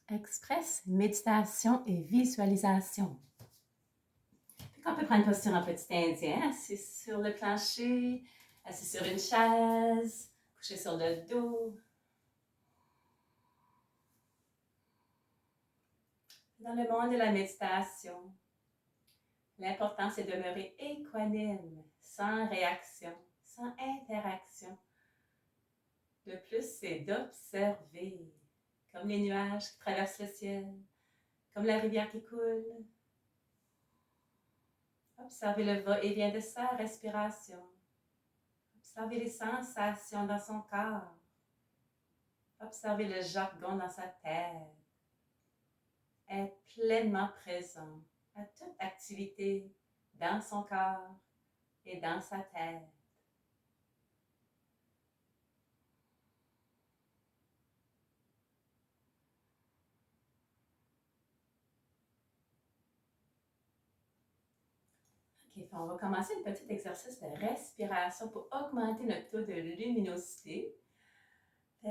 Express, méditation et visualisation. On peut prendre une posture en petit indien, assis sur le plancher, assis sur une chaise, couché sur le dos. Dans le monde de la méditation, l'important c'est de demeurer équanime, sans réaction, sans interaction. Le plus, c'est d'observer, comme les nuages qui traversent le ciel, comme la rivière qui coule. Observez le va-et-vient de sa respiration. Observez les sensations dans son corps. Observez le jargon dans sa tête. Être pleinement présent à toute activité dans son corps et dans sa tête. OK, on va commencer un petit exercice de respiration pour augmenter notre taux de luminosité.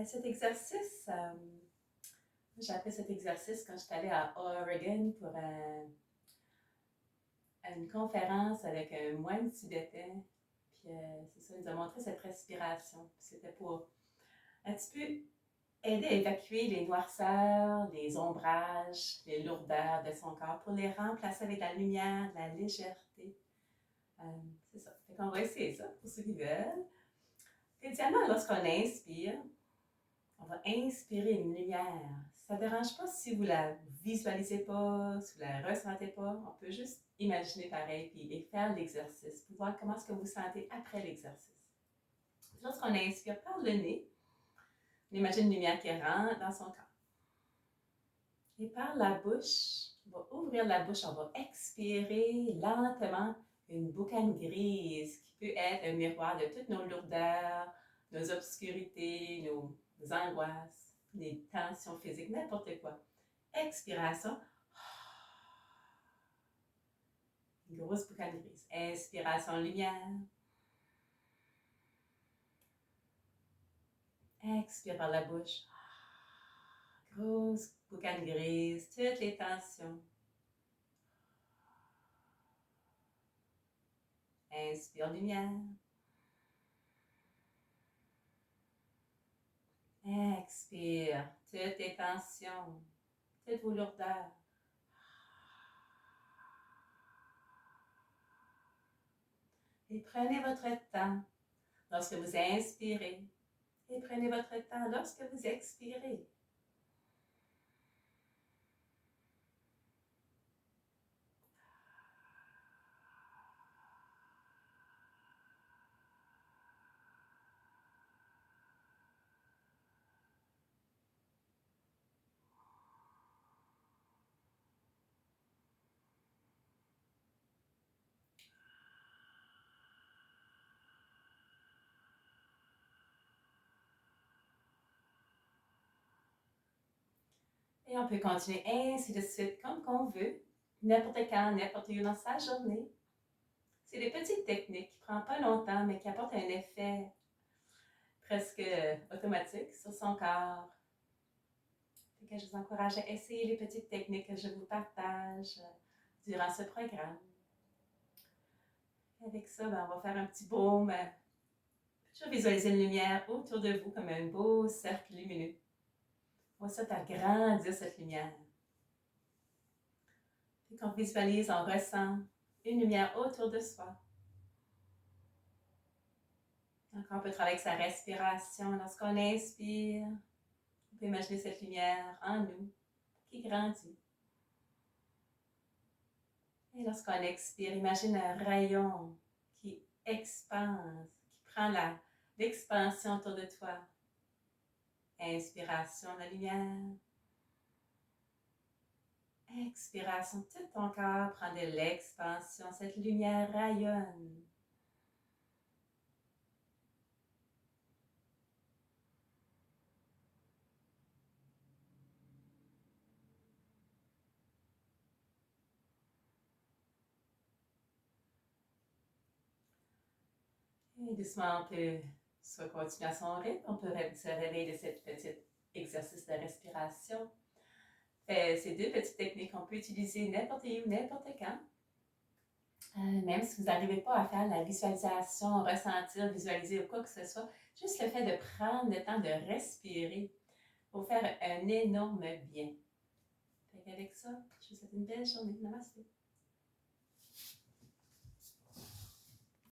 Cet exercice, j'ai appris cet exercice quand j'étais allée à Oregon pour une conférence avec un moine tibétain. Puis c'est ça, il nous a montré cette respiration. C'était pour un petit peu aider à évacuer les noirceurs, les ombrages, les lourdeurs de son corps pour les remplacer avec la lumière, la légèreté. C'est ça. Fait qu'on va essayer ça pour ceux qui veulent. Idéalement, lorsqu'on inspire, on va inspirer une lumière. Ça ne dérange pas si vous ne la visualisez pas, si vous ne la ressentez pas. On peut juste imaginer pareil et faire l'exercice pour voir comment est-ce que vous vous sentez après l'exercice. Lorsqu'on inspire par le nez, on imagine une lumière qui rentre dans son corps. Et par la bouche, on va ouvrir la bouche, on va expirer lentement une boucane grise qui peut être un miroir de toutes nos lourdeurs, nos obscurités, nos angoisses, les tensions physiques, n'importe quoi. Expiration. Une grosse boucane grise. Inspiration, lumière. Expire par la bouche. Grosse boucane grise, toutes les tensions. Inspire, lumière. Expire, toutes les tensions, toutes vos lourdeurs. Et prenez votre temps lorsque vous inspirez. Et prenez votre temps lorsque vous expirez. Et on peut continuer ainsi de suite comme qu'on veut, n'importe quand, n'importe où dans sa journée. C'est des petites techniques qui ne prennent pas longtemps, mais qui apportent un effet presque automatique sur son corps. Que je vous encourage à essayer les petites techniques que je vous partage durant ce programme. Avec ça, on va faire un petit baume. Toujours visualiser une lumière autour de vous comme un beau cercle lumineux. On va ça faire grandir cette lumière. Puis qu'on visualise, on ressent une lumière autour de soi. Encore, on peut travailler avec sa respiration. Lorsqu'on inspire, on peut imaginer cette lumière en nous qui grandit. Et lorsqu'on expire, imagine un rayon qui expande, qui prend l'expansion autour de toi. Inspiration, la lumière. Expiration, tout ton corps prend de l'expansion. Cette lumière rayonne. Et doucement, on peut soit continuer à son rythme, on peut se réveiller de cet petit exercice de respiration. Ces deux petites techniques, on peut utiliser n'importe où, n'importe quand. Même si vous n'arrivez pas à faire la visualisation, ressentir, visualiser ou quoi que ce soit, juste le fait de prendre le temps de respirer va faire un énorme bien. Avec ça, je vous souhaite une belle journée. Namaste.